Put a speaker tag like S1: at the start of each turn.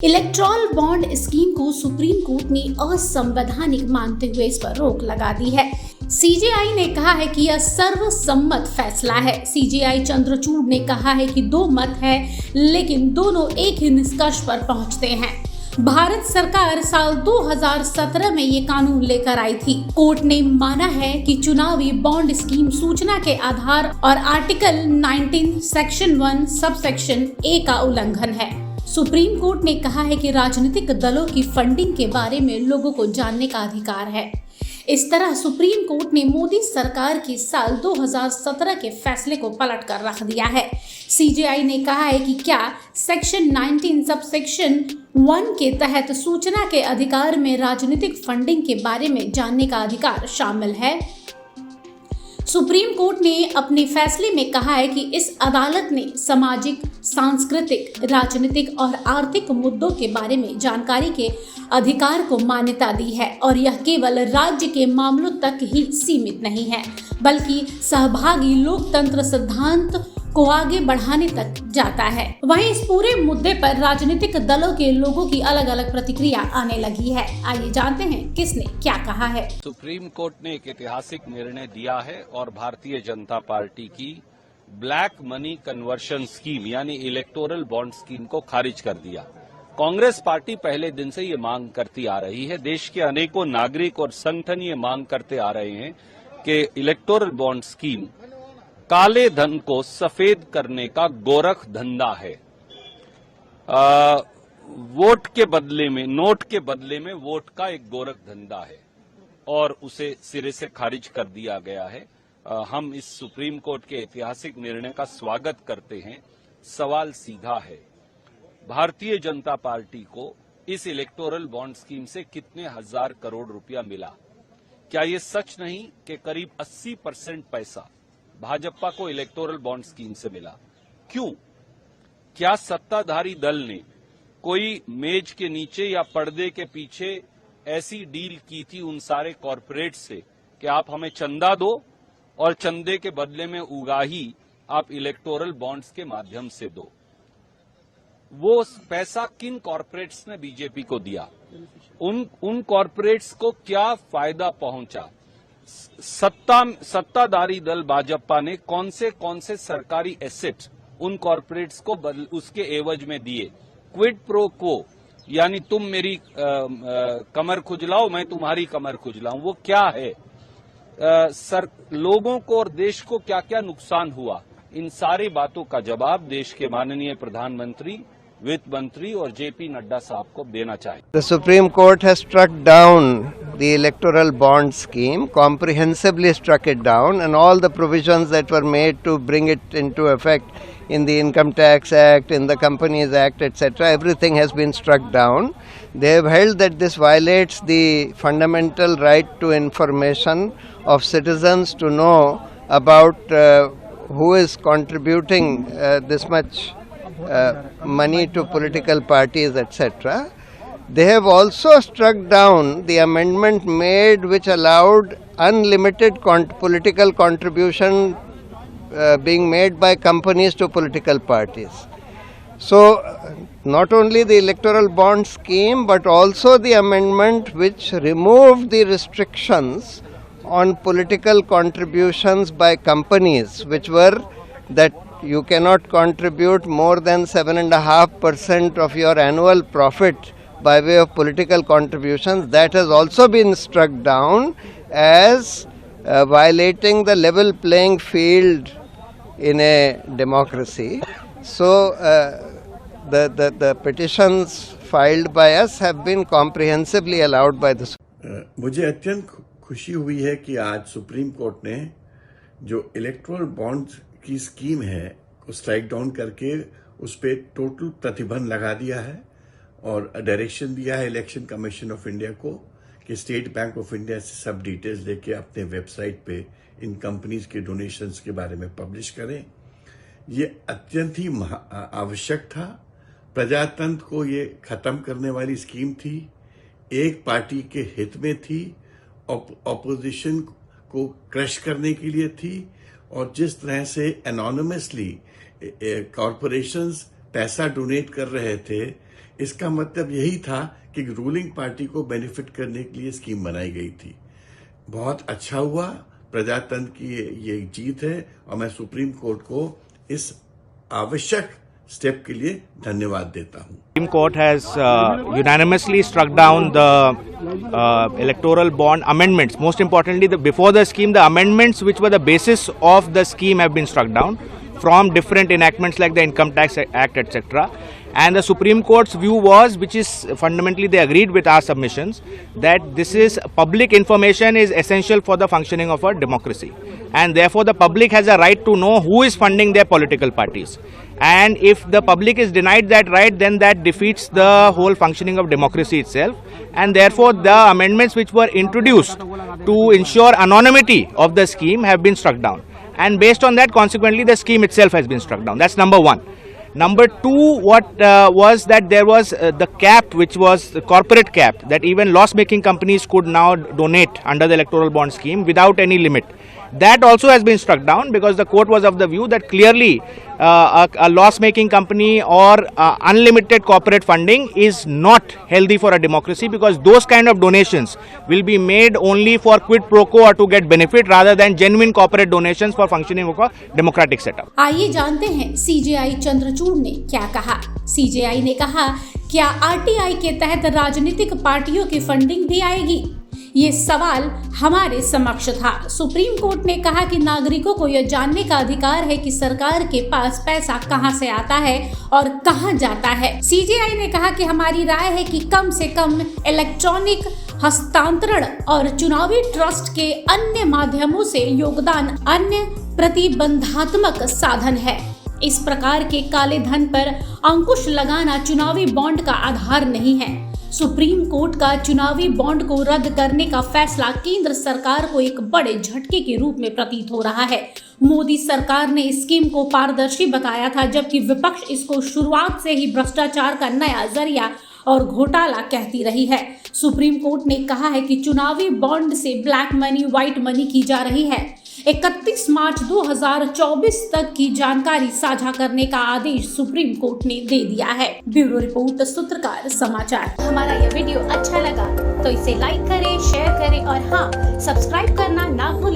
S1: Electoral bond scheme को supreme court ने असंवैधानिक मानते हुए इस पर रोक लगा दी है। सीजेआई ने कहा है कि यह सर्वसम्मत फैसला है। सीजेआई चंद्रचूड़ ने कहा है कि दो मत है, लेकिन दोनों एक ही निष्कर्ष पर पहुंचते हैं। भारत सरकार साल 2017 में ये कानून लेकर आई थी। कोर्ट ने माना है कि चुनावी बॉन्ड स्कीम सूचना के आधार और आर्टिकल 19 सेक्शन 1 सबसेक्शन ए का उल्लंघन है। सुप्रीम कोर्ट ने कहा है कि राजनीतिक दलों की फंडिंग के बारे में लोगों को जानने का अधिकार है। इस तरह सुप्रीम कोर्ट ने मोदी सरकार के साल 2017 के फैसले को पलट कर रख दिया है। सीजेआई ने कहा है कि क्या सेक्शन 19 सबसेक्शन 1 के तहत सूचना के अधिकार में राजनीतिक फंडिंग के बारे में जानने का अधिकार शामिल है। सुप्रीम कोर्ट ने अपने फैसले में कहा है कि इस अदालत ने सामाजिक, सांस्कृतिक, राजनीतिक और आर्थिक मुद्दों के बारे में जानकारी के अधिकार को मान्यता दी है और यह केवल राज्य के मामलों तक ही सीमित नहीं है, बल्कि सहभागी लोकतंत्र सिद्धांत को आगे बढ़ाने तक जाता है। वहीं इस पूरे मुद्दे पर राजनीतिक दलों के लोगों की अलग अलग प्रतिक्रिया आने लगी है। आइए जानते हैं किसने क्या कहा है।
S2: सुप्रीम कोर्ट ने एक ऐतिहासिक निर्णय दिया है और भारतीय जनता पार्टी की ब्लैक मनी कन्वर्शन स्कीम यानी इलेक्टोरल बॉन्ड स्कीम को खारिज कर दिया। कांग्रेस पार्टी पहले दिन से ये मांग करती आ रही है। देश के अनेकों नागरिक और संगठन ये मांग करते आ रहे हैं कि इलेक्टोरल बॉन्ड स्कीम काले धन को सफेद करने का गोरख धंधा है। वोट के बदले में, नोट के बदले में वोट का एक गोरख धंधा है और उसे सिरे से खारिज कर दिया गया है। हम इस सुप्रीम कोर्ट के ऐतिहासिक निर्णय का स्वागत करते हैं। सवाल सीधा है, भारतीय जनता पार्टी को इस इलेक्टोरल बॉन्ड स्कीम से कितने हजार करोड़ रुपया मिला? क्या ये सच नहीं कि करीब 80% पैसा भाजपा को इलेक्टोरल बॉन्ड स्कीम से मिला? क्यों? क्या सत्ताधारी दल ने कोई मेज के नीचे या पर्दे के पीछे ऐसी डील की थी उन सारे कॉरपोरेट से कि आप हमें चंदा दो और चंदे के बदले में उगाही आप इलेक्टोरल बॉन्ड्स के माध्यम से दो? वो पैसा किन कॉरपोरेट्स ने बीजेपी को दिया? उन कॉरपोरेट्स को क्या फायदा पहुंचा? सत्ताधारी दल भाजपा ने कौन से सरकारी एसेट्स उन कॉरपोरेट्स को उसके एवज में दिए? क्विड प्रो को, यानी तुम मेरी कमर खुजलाओ, मैं तुम्हारी कमर खुजलाऊं, वो क्या है? लोगों को और देश को क्या क्या नुकसान हुआ? इन सारी बातों का जवाब देश के माननीय प्रधानमंत्री, वित्त मंत्री और जेपी नड्डा साहब को देना चाहिए।
S3: The Supreme Court has struck down the electoral bond scheme, comprehensively struck it down, and all the provisions that were made to bring it into effect in the Income Tax Act, in the Companies Act, etc., everything has been struck down. They have held that this violates the fundamental right to information of citizens to know about who is contributing this much money to political parties, etc. They have also struck down the amendment made which allowed unlimited political contribution being made by companies to political parties. So, not only the electoral bond scheme but also the amendment which removed the restrictions on political contributions by companies, which were that you cannot contribute more than 7.5% of your annual profit by way of political contributions. That has also been struck down as violating the level playing field in a democracy. So the petitions filed by us have been comprehensively allowed by the
S4: मुझे अत्यंत खुशी हुई है कि आज supreme court ने जो electoral bond की स्कीम है को स्ट्राइक डाउन करके उस पर टोटल प्रतिबंध लगा दिया है और डायरेक्शन दिया है इलेक्शन कमीशन ऑफ इंडिया को कि स्टेट बैंक ऑफ इंडिया से सब डिटेल्स लेके अपने वेबसाइट पे इन कंपनीज के डोनेशंस के बारे में पब्लिश करें। ये अत्यंत ही आवश्यक था। प्रजातंत्र को ये खत्म करने वाली स्कीम थी, एक पार्टी के हित में थी, ऑपोजिशन को क्रश करने के लिए थी और जिस तरह से एनोनिमसली कॉरपोरेशंस पैसा डोनेट कर रहे थे इसका मतलब यही था कि रूलिंग पार्टी को बेनिफिट करने के लिए स्कीम बनाई गई थी। बहुत अच्छा हुआ, प्रजातंत्र की ये जीत है और मैं सुप्रीम कोर्ट को इस आवश्यक स्टेप के लिए धन्यवाद देता हूं।
S5: Supreme Court has unanimously struck down the electoral bond amendments. Most importantly, before the scheme, the amendments which were the basis of the scheme have been struck down from different enactments like the Income Tax Act, etc. And the Supreme Court's view was, which is fundamentally they agreed with our submissions, that this is public information is essential for the functioning of a democracy, and therefore the public has a right to know who is funding their political parties. And if the public is denied that right, then that defeats the whole functioning of democracy itself. And therefore the amendments which were introduced to ensure anonymity of the scheme have been struck down. And based on that, consequently, the scheme itself has been struck down. That's number one. Number two, what was that there was the cap, which was the corporate cap, that even loss-making companies could now donate under the electoral bond scheme without any limit. That also has been struck down because the court was of the view that clearly a loss-making company or unlimited corporate funding is not healthy for a democracy, because those kind of donations will be made only for quid pro quo or to get benefit rather than genuine corporate donations for functioning of a democratic setup.
S1: आइए जानते हैं CJI Chandrachud ने क्या कहा। CJI ने कहा, क्या RTI के तहत राजनीतिक पार्टियों की फंडिंग भी आएगी? ये सवाल हमारे समक्ष था। सुप्रीम कोर्ट ने कहा कि नागरिकों को यह जानने का अधिकार है कि सरकार के पास पैसा कहां से आता है और कहां जाता है। सीजेआई ने कहा कि हमारी राय है कि कम से कम इलेक्ट्रॉनिक हस्तांतरण और चुनावी ट्रस्ट के अन्य माध्यमों से योगदान अन्य प्रतिबंधात्मक साधन है। इस प्रकार के काले धन पर अंकुश लगाना चुनावी बॉन्ड का आधार नहीं है। सुप्रीम कोर्ट का चुनावी बॉन्ड को रद्द करने का फैसला केंद्र सरकार को एक बड़े झटके के रूप में प्रतीत हो रहा है। मोदी सरकार ने इस स्कीम को पारदर्शी बताया था, जबकि विपक्ष इसको शुरुआत से ही भ्रष्टाचार का नया जरिया और घोटाला कहती रही है। सुप्रीम कोर्ट ने कहा है कि चुनावी बॉन्ड से ब्लैक मनी, व्हाइट मनी की जा रही है। 31 मार्च 2024 तक की जानकारी साझा करने का आदेश सुप्रीम कोर्ट ने दे दिया है। ब्यूरो रिपोर्ट, सूत्रकार समाचार। हमारा यह वीडियो अच्छा लगा तो इसे लाइक करें, शेयर करें और हाँ, सब्सक्राइब करना ना भूलें।